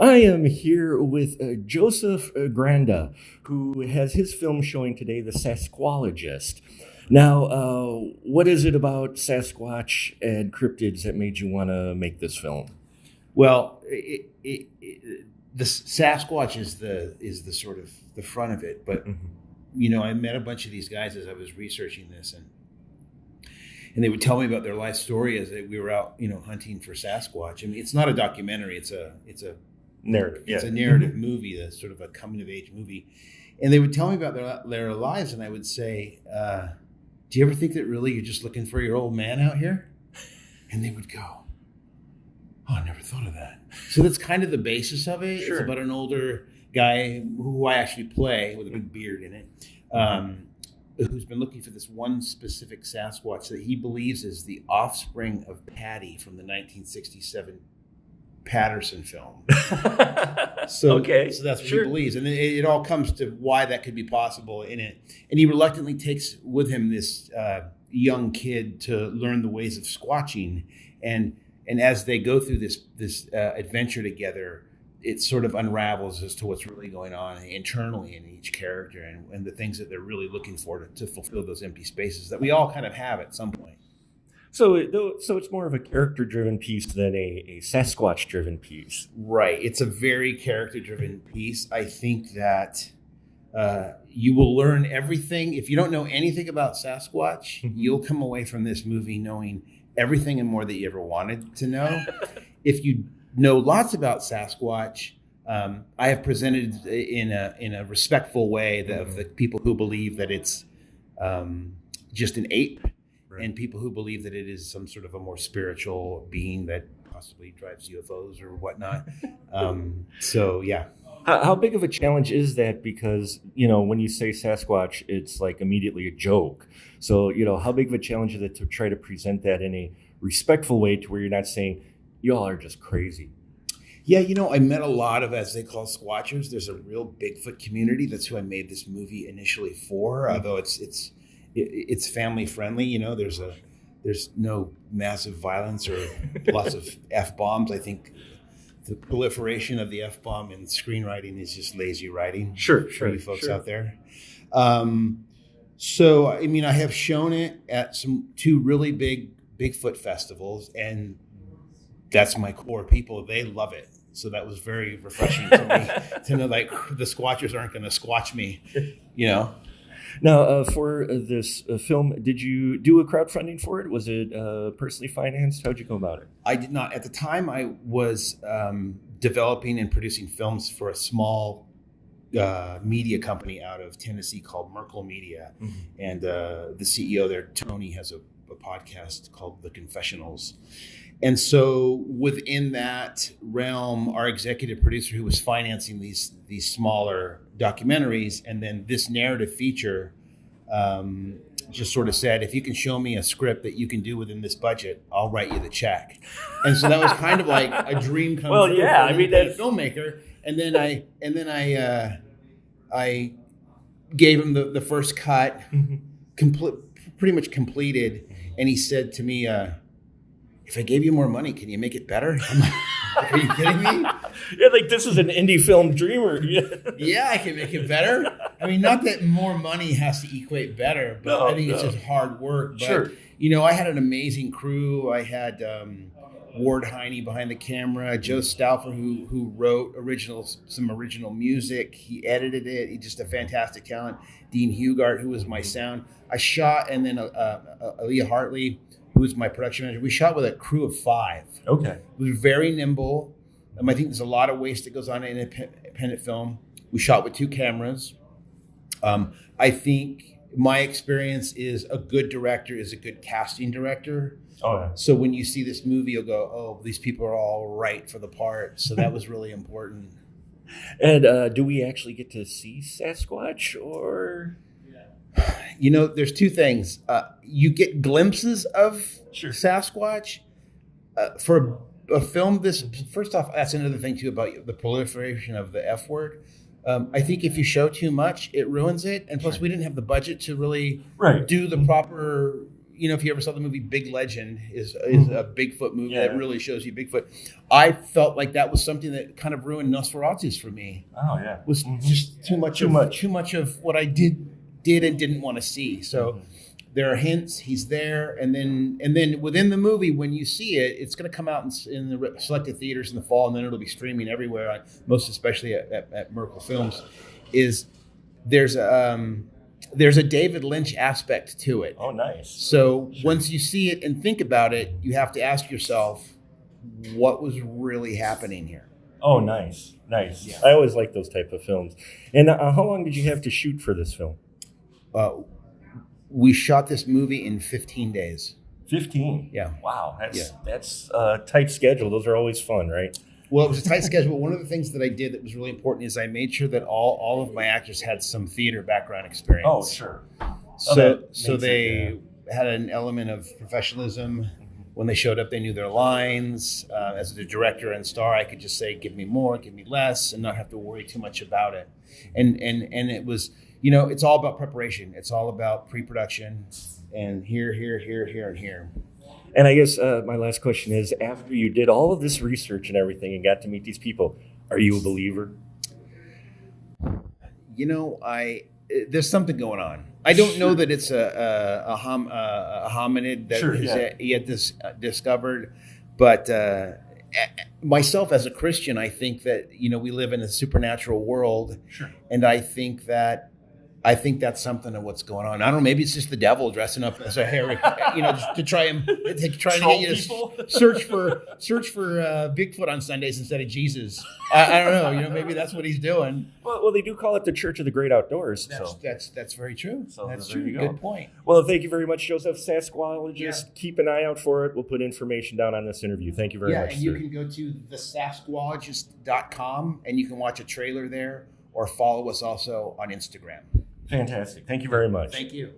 I am here with Joseph Granda, who has his film showing today, The Sasqualogist. Now, what is it about Sasquatch and cryptids that made you want to make this film? Well, the Sasquatch is the sort of the front of it, but I met a bunch of these guys as I was researching this, and they would tell me about their life story as we were out, hunting for Sasquatch. I mean, it's not a documentary; it's a narrative. It's a narrative movie, that's sort of a coming of age movie. And they would tell me about their lives, and I would say, "Do you ever think that really you're just looking for your old man out here?" And they would go, "Oh, I never thought of that." So that's kind of the basis of it. Sure. It's about an older guy who I actually play with a big beard in it, who's been looking for this one specific Sasquatch that he believes is the offspring of Patty from the 1967 Patterson film. So that's what he believes. And it all comes to why that could be possible in it. And he reluctantly takes with him this young kid to learn the ways of squatching. And as they go through this adventure together, it sort of unravels as to what's really going on internally in each character and the things that they're really looking for to fulfill those empty spaces that we all kind of have at some point. So it's more of a character-driven piece than a Sasquatch-driven piece. Right. It's a very character-driven piece. I think that you will learn everything. If you don't know anything about Sasquatch, you'll come away from this movie knowing everything and more that you ever wanted to know. If you know lots about Sasquatch, I have presented in a respectful way of the people who believe that it's just an ape. Right. And people who believe that it is some sort of a more spiritual being that possibly drives UFOs or whatnot. So, yeah. How big of a challenge is that? Because, when you say Sasquatch, it's like immediately a joke. So, how big of a challenge is it to try to present that in a respectful way to where you're not saying, y'all are just crazy? Yeah, I met a lot of, as they call squatchers. There's a real Bigfoot community. That's who I made this movie initially for, although it's family friendly. There's no massive violence or lots of F-bombs. I think the proliferation of the F-bomb in screenwriting is just lazy writing. Sure, for you folks out there. So, I have shown it at two really big Bigfoot festivals, and that's my core people. They love it. So that was very refreshing to me to know like the squatchers aren't going to squatch me, Now, for this film, did you do a crowdfunding for it? Was it personally financed? How'd you go about it? I did not. At the time, I was developing and producing films for a small media company out of Tennessee called Merkle Media. And the CEO there, Tony, has a podcast called The Confessionals. And so within that realm, our executive producer who was financing these smaller documentaries and then this narrative feature just sort of said, if you can show me a script that you can do within this budget, I'll write you the check. And so that was kind of like a dream come true for a filmmaker. And then I gave him the first cut, pretty much completed. And he said to me, if I gave you more money, can you make it better? I'm like, are you kidding me? Yeah, like this is an indie film dreamer. Yeah, I can make it better. I mean, not that more money has to equate better, but I think it's just hard work. But, sure. I had an amazing crew. I had Ward Heine behind the camera, Joe Stauffer, who wrote some original music. He edited it. He's just a fantastic talent. Dean Hugart, who was my sound. I shot, and then Aaliyah Hartley, who was my production manager. We shot with a crew of 5. Okay. We were very nimble. I think there's a lot of waste that goes on in independent film. We shot with 2 cameras. I think my experience is a good director is a good casting director. Oh, yeah. So when you see this movie, you'll go, oh, these people are all right for the part. So that was really important. And do we actually get to see Sasquatch or... There's 2 things. You get glimpses of Sasquatch. For a film first off, that's another thing too about the proliferation of the F word. I think if you show too much, it ruins it. And plus we didn't have the budget to really do the proper, if you ever saw the movie Big Legend, is a Bigfoot movie that really shows you Bigfoot. I felt like that was something that kind of ruined Nosferatu's for me. Oh yeah, was just too much of what I did and didn't want to see. So there are hints. He's there, and then within the movie, when you see it, it's going to come out in the selected theaters in the fall, and then it'll be streaming everywhere. Most especially at Merkel Films. There's a David Lynch aspect to it. Oh, nice. So once you see it and think about it, you have to ask yourself, what was really happening here? Oh, nice. Yeah. I always like those type of films. And how long did you have to shoot for this film? We shot this movie in 15 days. 15? Yeah. Wow. That's a tight schedule. Those are always fun, right? Well, it was a tight schedule. One of the things that I did that was really important is I made sure that all of my actors had some theater background experience. Oh, sure. So they had an element of professionalism. When they showed up, they knew their lines. As the director and star, I could just say, give me more, give me less, and not have to worry too much about it. And it was, it's all about preparation. It's all about pre-production and here, and here. And I guess my last question is, after you did all of this research and everything and got to meet these people, are you a believer? There's something going on. I don't know that it's a hominid that is yet discovered, but myself as a Christian, I think that we live in a supernatural world, and I think that's something of what's going on. I don't know. Maybe it's just the devil dressing up as a hairy, to try to get you to search for Bigfoot on Sundays instead of Jesus. I don't know. Maybe that's what he's doing. Well, they do call it the Church of the Great Outdoors. That's very true. So that's true. Go. Good point. Well, thank you very much, Joseph. Sasqualogist. Keep an eye out for it. We'll put information down on this interview. Thank you very much. And you can go to thesasqualogist.com and you can watch a trailer there, or follow us also on Instagram. Fantastic. Thank you very much. Thank you.